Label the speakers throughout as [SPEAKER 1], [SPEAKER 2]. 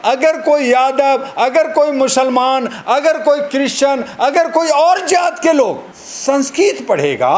[SPEAKER 1] अगर कोई यादव, अगर कोई मुसलमान, अगर कोई क्रिश्चियन, अगर कोई और जात के लोग संस्कृत पढ़ेगा,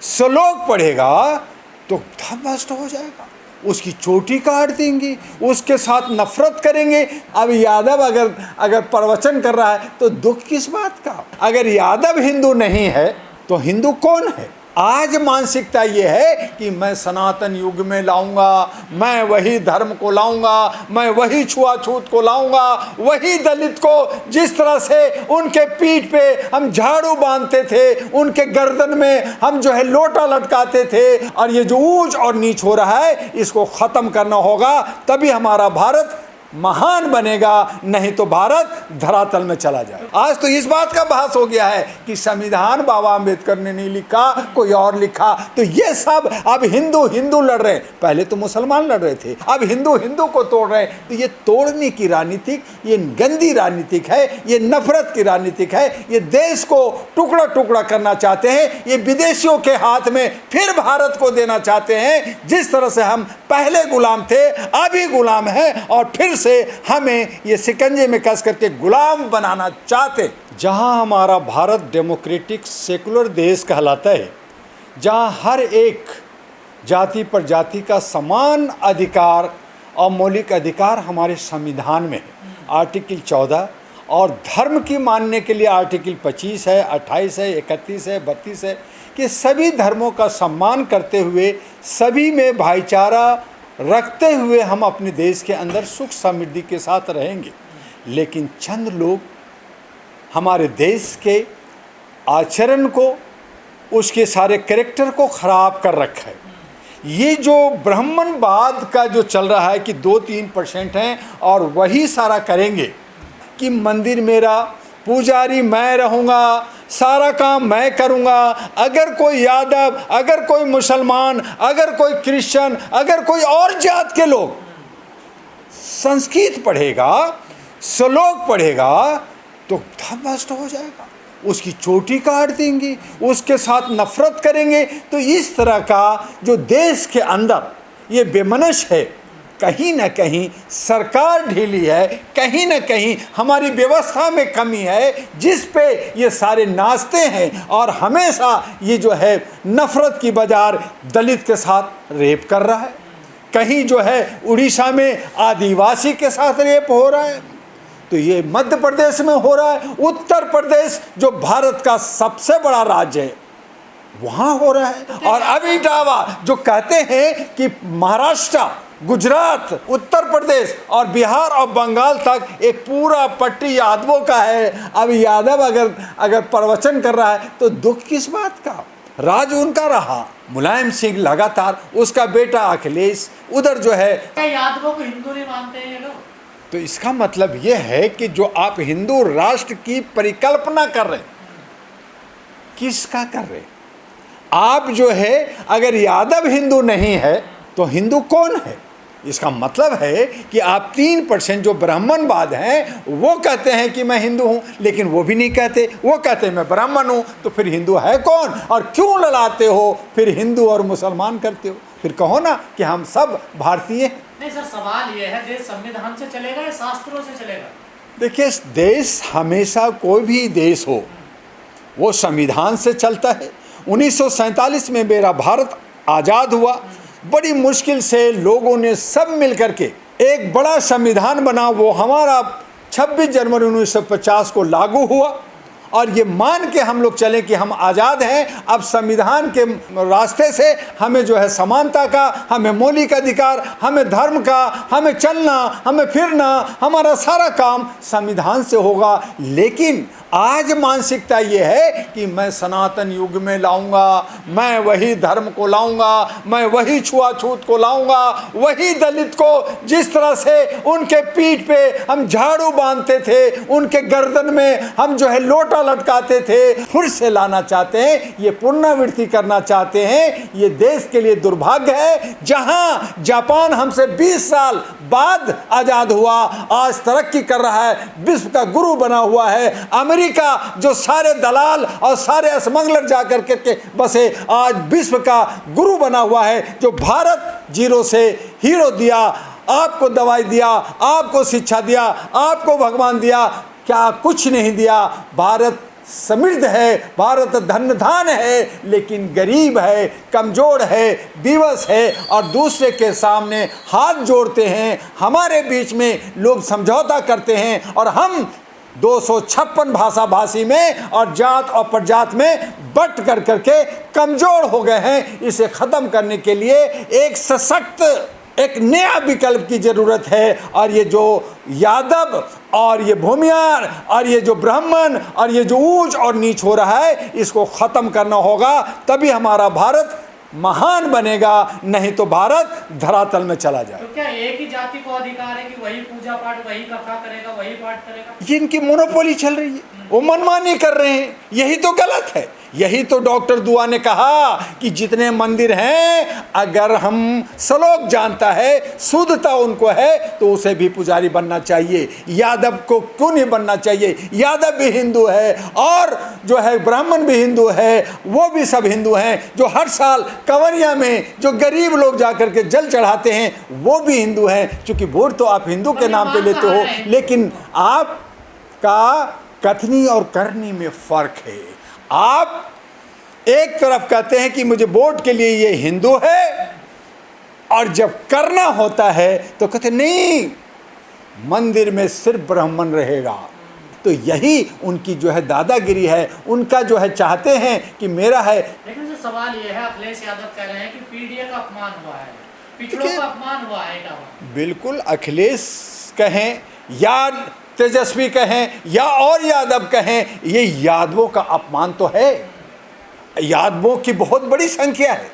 [SPEAKER 1] श्लोक पढ़ेगा तो धर्म नष्ट हो जाएगा, उसकी चोटी काट देंगे, उसके साथ नफरत करेंगे। अब यादव अगर प्रवचन कर रहा है तो दुख किस बात का? अगर यादव हिंदू नहीं है तो हिंदू कौन है? आज मानसिकता ये है कि मैं सनातन युग में लाऊंगा, मैं वही धर्म को लाऊंगा, मैं वही छुआछूत को लाऊंगा, वही दलित को जिस तरह से उनके पीठ पे हम झाड़ू बांधते थे, उनके गर्दन में हम जो है लोटा लटकाते थे। और ये जो ऊंच और नीच हो रहा है इसको ख़त्म करना होगा, तभी हमारा भारत महान बनेगा, नहीं तो भारत धरातल में चला जाए। आज तो इस बात का बहस हो गया है कि संविधान बाबा अम्बेडकर ने नहीं लिखा, कोई और लिखा। तो ये सब अब हिंदू हिंदू लड़ रहे हैं, पहले तो मुसलमान लड़ रहे थे, अब हिंदू हिंदू को तोड़ रहे हैं। तो ये तोड़ने की राजनीतिक, ये गंदी राजनीतिक है, ये नफरत की राजनीतिक है, ये देश को टुकड़ा टुकड़ा करना चाहते हैं, ये विदेशियों के हाथ में फिर भारत को देना चाहते हैं। जिस तरह से हम पहले गुलाम थे, अभी गुलाम हैं, और फिर से हमें ये शिकंजे में कस करके गुलाम बनाना चाहते। जहां हमारा भारत डेमोक्रेटिक सेकुलर देश कहलाता है, जहां हर एक जाति पर जाति का समान अधिकार और मौलिक अधिकार हमारे संविधान में है, आर्टिकल 14, और धर्म की मानने के लिए आर्टिकल 25 है, 28 है, 31 है, 32 है, कि सभी धर्मों का सम्मान करते हुए, सभी में भाईचारा रखते हुए हम अपने देश के अंदर सुख समृद्धि के साथ रहेंगे। लेकिन चंद लोग हमारे देश के आचरण को, उसके सारे कैरेक्टर को ख़राब कर रखा है। ये जो ब्राह्मणवाद का जो चल रहा है कि 2-3% हैं और वही सारा करेंगे, कि मंदिर मेरा, पुजारी मैं रहूँगा, सारा काम मैं करूँगा। अगर कोई यादव, अगर कोई मुसलमान, अगर कोई क्रिश्चियन, अगर कोई और जात के लोग संस्कृत पढ़ेगा, श्लोक पढ़ेगा तो धर्म नष्ट हो जाएगा, उसकी चोटी काट देंगे, उसके साथ नफरत करेंगे। तो इस तरह का जो देश के अंदर ये बेमनश है, कहीं ना कहीं सरकार ढीली है, कहीं ना कहीं हमारी व्यवस्था में कमी है, जिस पे ये सारे नाचते हैं। और हमेशा ये जो है नफरत की बाजार दलित के साथ रेप कर रहा है, कहीं जो है उड़ीसा में आदिवासी के साथ रेप हो रहा है, तो ये मध्य प्रदेश में हो रहा है, उत्तर प्रदेश जो भारत का सबसे बड़ा राज्य है वहाँ हो रहा है। और अभी दावा जो कहते हैं कि महाराष्ट्र, गुजरात, उत्तर प्रदेश और बिहार और बंगाल तक एक पूरा पट्टी यादवों का है। अब यादव अगर प्रवचन कर रहा है तो दुख किस बात का? राज उनका रहा, मुलायम सिंह लगातार, उसका बेटा अखिलेश, उधर जो है
[SPEAKER 2] यादवों को हिंदू नहीं मानते हैं ये लोग।
[SPEAKER 1] तो इसका मतलब ये है कि जो आप हिंदू राष्ट्र की परिकल्पना कर रहे, किसका कर रहे? आप जो है अगर यादव हिंदू नहीं है तो हिंदू कौन है? इसका मतलब है कि आप 3% जो ब्राह्मणवाद हैं वो कहते हैं कि मैं हिंदू हूं, लेकिन वो भी नहीं कहते, वो कहते हैं मैं ब्राह्मण हूं। तो फिर हिंदू है कौन? और क्यों लड़ाते हो फिर हिंदू और मुसलमान करते हो? फिर कहो ना कि हम सब भारतीय हैं।
[SPEAKER 2] नहीं सर, सवाल ये है, देश संविधान से चलेगा या शास्त्रों से चलेगा?
[SPEAKER 1] देखिए, देश हमेशा, कोई भी देश हो वो संविधान से चलता है। 1947 में मेरा भारत आज़ाद हुआ, बड़ी मुश्किल से लोगों ने सब मिल करके एक बड़ा संविधान बना, वो हमारा 26 जनवरी 1950 को लागू हुआ। और ये मान के हम लोग चलें कि हम आज़ाद हैं, अब संविधान के रास्ते से हमें जो है समानता का, हमें मौलिक अधिकार, हमें धर्म का, हमें चलना, हमें फिरना, हमारा सारा काम संविधान से होगा। लेकिन आज मानसिकता ये है कि मैं सनातन युग में लाऊंगा, मैं वही धर्म को लाऊंगा, मैं वही छुआछूत को लाऊंगा, वही दलित को जिस तरह से उनके पीठ पे हम झाड़ू बांधते थे, उनके गर्दन में हम जो है लोटा लटकाते थे, फिर से लाना चाहते हैं, ये पुनरावृत्ति करना चाहते हैं। ये देश के लिए दुर्भाग्य है, जहां जापान हमसे 20 साल बाद आज़ाद हुआ, आज तरक्की कर रहा है, विश्व का गुरु बना हुआ है। अमेरिका जो सारे दलाल और सारे स्मगलर जाकर के बसे, आज विश्व का गुरु बना हुआ है। जो भारत जीरो से हीरो दिया आपको दवाई दिया, आपको शिक्षा दिया, आपको भगवान दिया, क्या कुछ नहीं दिया। भारत समृद्ध है, भारत धन धान है, लेकिन गरीब है, कमज़ोर है, विवश है और दूसरे के सामने हाथ जोड़ते हैं। हमारे बीच में लोग समझौता करते हैं और हम 256 भाषा भाषी में और जात और प्रजात में बट कर करके कमज़ोर हो गए हैं। इसे ख़त्म करने के लिए एक सशक्त, एक नया विकल्प की ज़रूरत है। और ये जो यादव और ये भूमियार और ये जो ब्राह्मण और ये जो ऊंच और नीच हो रहा है, इसको ख़त्म करना होगा, तभी हमारा भारत महान बनेगा, नहीं तो भारत धरातल में चला जाए।
[SPEAKER 2] तो क्या एक ही जाति को अधिकार है कि वही पूजा पाठ, वही कथा करेगा, वही पाठ करेगा?
[SPEAKER 1] ये इनकी मोनोपोली चल रही है, वो मनमानी कर रहे हैं, यही तो गलत है। यही तो डॉक्टर दुआ ने कहा कि जितने मंदिर हैं, अगर हम श्लोक जानता है, शुद्धता उनको है, तो उसे भी पुजारी बनना चाहिए। यादव को क्यों नहीं बनना चाहिए? यादव भी हिंदू है और जो है ब्राह्मण भी हिंदू है, वो भी सब हिंदू हैं। जो हर साल कंवरिया में जो गरीब लोग जाकर के जल चढ़ाते हैं, वो भी हिंदू हैं। चूँकि वोट तो आप हिंदू के नाम पे लेते हो, लेकिन आपका कथनी और करनी में फ़र्क है। आप एक तरफ कहते हैं कि मुझे वोट के लिए ये हिंदू है, और जब करना होता है तो कहते नहीं, मंदिर में सिर्फ ब्राह्मण रहेगा। तो यही उनकी जो है दादागिरी है, उनका जो है चाहते हैं कि मेरा है।
[SPEAKER 2] लेकिन जो सवाल ये है, अखिलेश यादव कह रहे हैं कि पीडीए का अपमान हुआ है, पिछड़ों का अपमान हुआ है।
[SPEAKER 1] बिल्कुल, अखिलेश कहें या तेजस्वी कहें या और यादव कहें, ये यादवों का अपमान तो है। यादवों की बहुत बड़ी संख्या है,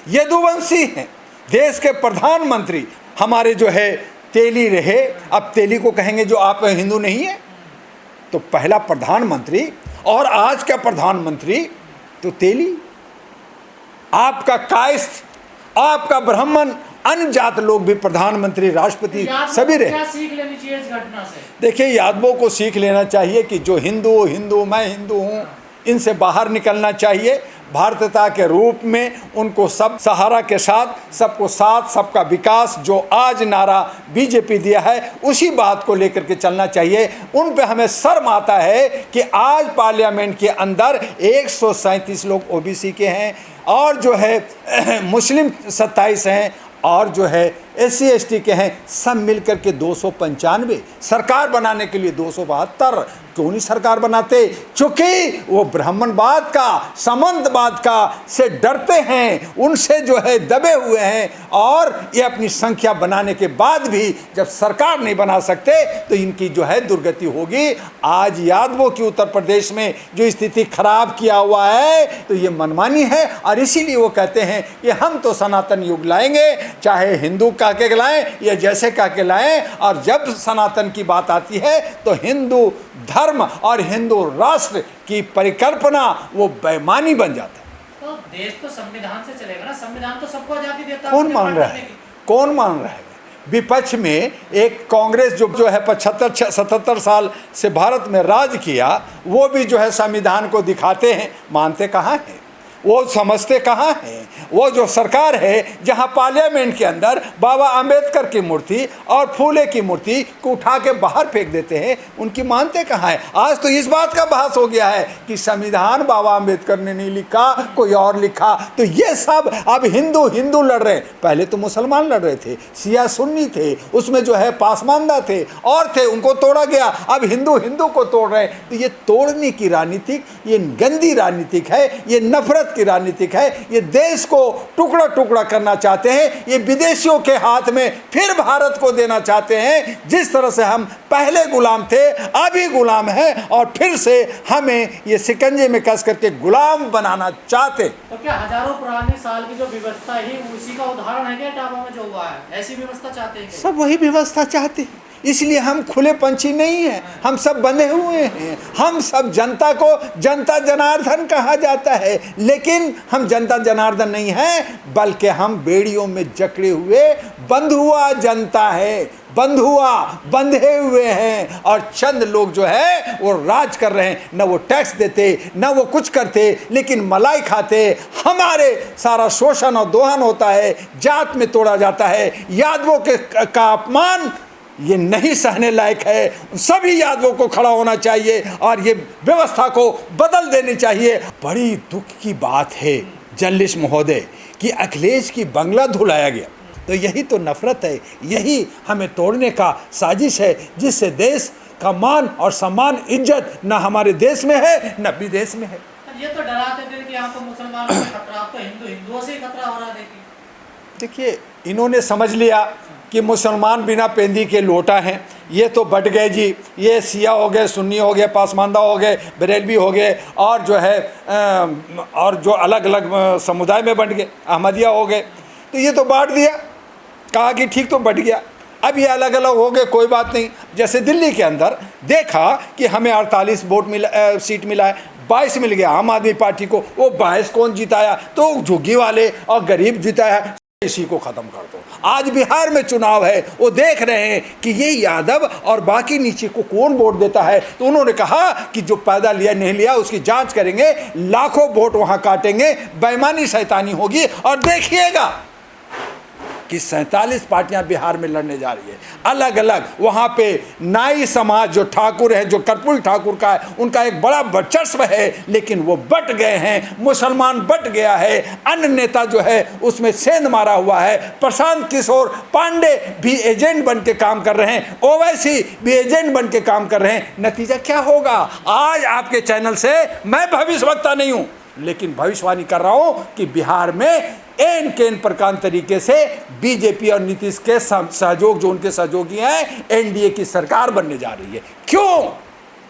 [SPEAKER 1] यदुवंशी हैं। देश के प्रधानमंत्री हमारे जो है तेली रहे, अब तेली को कहेंगे जो आप हिंदू नहीं है, तो पहला प्रधानमंत्री और आज का प्रधानमंत्री तो तेली। आपका कायस्थ, आपका ब्राह्मण, अन्य जात लोग भी प्रधानमंत्री, राष्ट्रपति सभी रहे।
[SPEAKER 2] क्या सीख लेनी चाहिए इस घटना से?
[SPEAKER 1] देखिए, यादवों को सीख लेना चाहिए कि जो हिंदू हिंदू, मैं हिंदू हूँ, इनसे बाहर निकलना चाहिए। भारतीयता के रूप में उनको सब सहारा के साथ, सबको साथ, सबका विकास, जो आज नारा बीजेपी दिया है, उसी बात को लेकर के चलना चाहिए। उन पे हमें शर्म आता है कि आज पार्लियामेंट के अंदर 137 लोग ओबीसी के हैं और जो है मुस्लिम 27 हैं और जो है SC ST के हैं, सब मिलकर के 295। सरकार बनाने के लिए 272 क्यों नहीं सरकार बनाते? चूंकि वो ब्राह्मणवाद का, सामंतवाद का से डरते हैं, उनसे जो है दबे हुए हैं। और ये अपनी संख्या बनाने के बाद भी जब सरकार नहीं बना सकते तो इनकी जो है दुर्गति होगी। आज यादवों की उत्तर प्रदेश में जो स्थिति खराब किया हुआ है, तो ये मनमानी है। और इसीलिए वो कहते हैं कि हम तो सनातन युग लाएंगे, चाहे हिंदू कह के लाएं या जैसे कह के लाएं। और जब सनातन की बात आती है तो हिंदू धर्म और हिंदू राष्ट्र की परिकल्पना वो बेईमानी बन जाता है।
[SPEAKER 2] तो देश तो संविधान से चलेगा ना, संविधान तो सबको आजादी देता है।
[SPEAKER 1] कौन मान रहा है? कौन मान रहा है? विपक्ष में एक कांग्रेस जो है 75-77 साल से भारत में राज किया, वो भी जो है संविधान को दिखाते हैं, मानते कहाँ हैं? वो समझते कहाँ हैं? वो जो सरकार है जहाँ पार्लियामेंट के अंदर बाबा अंबेडकर की मूर्ति और फूले की मूर्ति को उठा के बाहर फेंक देते हैं, उनकी मानते कहाँ हैं? आज तो इस बात का बहस हो गया है कि संविधान बाबा अंबेडकर ने नहीं लिखा, कोई और लिखा। तो ये सब अब हिंदू हिंदू लड़ रहे हैं। पहले तो मुसलमान लड़ रहे थे, शिया सुन्नी थे, उसमें जो है पासमानदा थे और थे, उनको तोड़ा गया। अब हिंदू हिंदू को तोड़ रहे हैं। तो ये तोड़ने की राजनीतिक, ये गंदी राजनीतिक है, ये नफरत की राजनीतिक है। ये देश को टुकड़ा टुकड़ा करना चाहते हैं, ये विदेशियों के हाथ में फिर भारत को देना चाहते हैं। जिस तरह से हम पहले गुलाम थे, अभी गुलाम हैं और फिर से हमें ये शिकंजे में कस करके गुलाम बनाना चाहते।
[SPEAKER 2] तो क्या हजारों पुराने साल की जो व्यवस्था है, उसी का उदाहरण है क्या इटावा में जो हुआ है? ऐसी व्यवस्था चाहते हैं?
[SPEAKER 1] सब वही व्यवस्था चाहते हैं, इसलिए हम खुले पंछी नहीं हैं, हम सब बंधे हुए हैं। हम सब जनता को जनता जनार्दन कहा जाता है, लेकिन हम जनता जनार्दन नहीं हैं, बल्कि हम बेड़ियों में जकड़े हुए बंधुआ जनता है, बंधुआ बंधे हुए हैं। और चंद लोग जो है वो राज कर रहे हैं, न वो टैक्स देते न वो कुछ करते, लेकिन मलाई खाते। हमारे सारा शोषण और दोहन होता है, जात में तोड़ा जाता है। यादवों के का अपमान ये नहीं सहने लायक है। सभी यादवों को खड़ा होना चाहिए और ये व्यवस्था को बदल देनी चाहिए। बड़ी दुख की बात है जर्नलिस्ट महोदय कि अखिलेश की बंगला धुलाया गया। तो यही तो नफरत है, यही हमें तोड़ने का साजिश है, जिससे देश का मान और सम्मान इज्जत न हमारे देश में है न विदेश में है।
[SPEAKER 2] ये तो डराते थे कि यहाँ तो मुसलमानों से खतरा, अब तो हिंदुओं से ही खतरा हो रहा है।
[SPEAKER 1] देखिए, इन्होंने समझ लिया कि मुसलमान बिना पेंदी के लोटा हैं। ये तो बट गए जी, ये सिया हो गए, सुन्नी हो गए, पासमानदा हो गए, बरेलवी हो गए, और जो है और जो अलग अलग समुदाय में बंट गए, अहमदिया हो गए। तो ये तो बांट दिया, कहा कि ठीक तो बट गया, अब ये अलग अलग हो गए, कोई बात नहीं। जैसे दिल्ली के अंदर देखा कि हमें 48 वोट मिला, सीट मिला है, 22 मिल गया आम आदमी पार्टी को। वो 22 कौन जिताया? तो झुग्गी वाले और गरीब जिताया। इसी को ख़त्म कर दो। आज बिहार में चुनाव है, वो देख रहे हैं कि ये यादव और बाकी नीचे को कौन वोट देता है। तो उन्होंने कहा कि जो पैदा लिया नहीं लिया उसकी जांच करेंगे, लाखों वोट वहाँ काटेंगे, बेईमानी शैतानी होगी। और देखिएगा कि 47 पार्टियां बिहार में लड़ने जा रही है, अलग अलग। वहाँ पे नाई समाज जो ठाकुर है, जो कर्पूरी ठाकुर का है, उनका एक बड़ा वर्चस्व है, लेकिन वो बट गए हैं। मुसलमान बट गया है। अन्य नेता जो है उसमें सेंध मारा हुआ है। प्रशांत किशोर पांडे भी एजेंट बन के काम कर रहे हैं, ओवैसी भी एजेंट बन के काम कर रहे हैं। नतीजा क्या होगा? आज आपके चैनल से मैं भविष्यवक्ता नहीं हूँ, लेकिन भविष्यवाणी कर रहा हूं कि बिहार में एन केन प्रकार तरीके से बीजेपी और नीतीश के सहयोग, जो उनके सहयोगी हैं, एनडीए की सरकार बनने जा रही है। क्यों?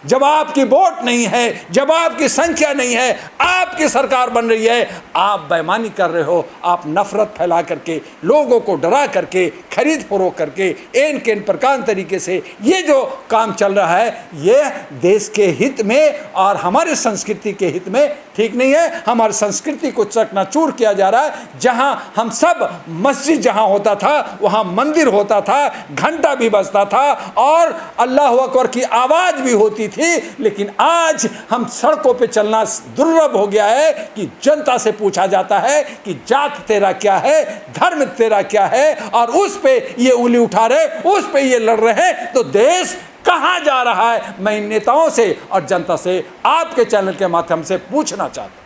[SPEAKER 1] जब आपकी वोट नहीं है, जब आपकी संख्या नहीं है, आपकी सरकार बन रही है, आप बेईमानी कर रहे हो। आप नफरत फैला करके, लोगों को डरा करके, खरीद फरोख्त करके, एन केन प्रकार तरीके से ये जो काम चल रहा है, ये देश के हित में और हमारे संस्कृति के हित में ठीक नहीं है। हमारी संस्कृति को चकनाचूर किया जा रहा है। जहां हम सब, मस्जिद जहां होता था वहां मंदिर होता था, घंटा भी बजता था और अल्लाह अकबर की आवाज़ भी होती थी, लेकिन आज हम सड़कों पे चलना दुर्लभ हो गया है कि जनता से पूछा जाता है कि जात तेरा क्या है, धर्म तेरा क्या है, और उस पे ये उंगली उठा रहे, उस पे ये लड़ रहे हैं। तो देश कहां जा रहा है? मैं इन नेताओं से और जनता से आपके चैनल के माध्यम से पूछना चाहता हूं।